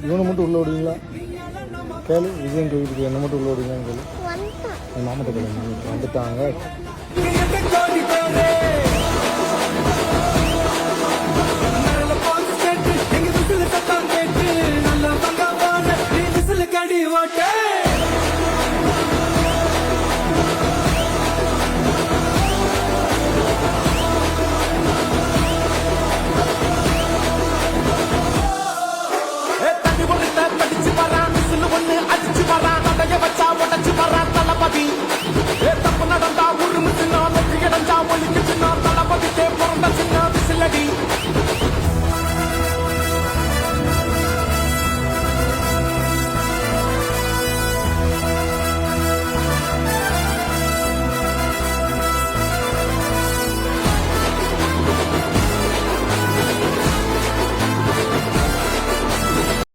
இவனை மட்டும் உள்ள விடுவீங்களா? கேளு, விஜயன் கோயிலுக்கு என்ன மட்டும் உள்ள விடுவீங்களான்னு கேளு. என் மாமட்ட கேளு, வந்துட்டாங்க. தப்பு நடந்தா ஒரு மிஷினா வெற்றி அடைஞ்சா ஒலிக்கு சின்ன தளபதிக்கே பிறந்த சின்ன விசிலடி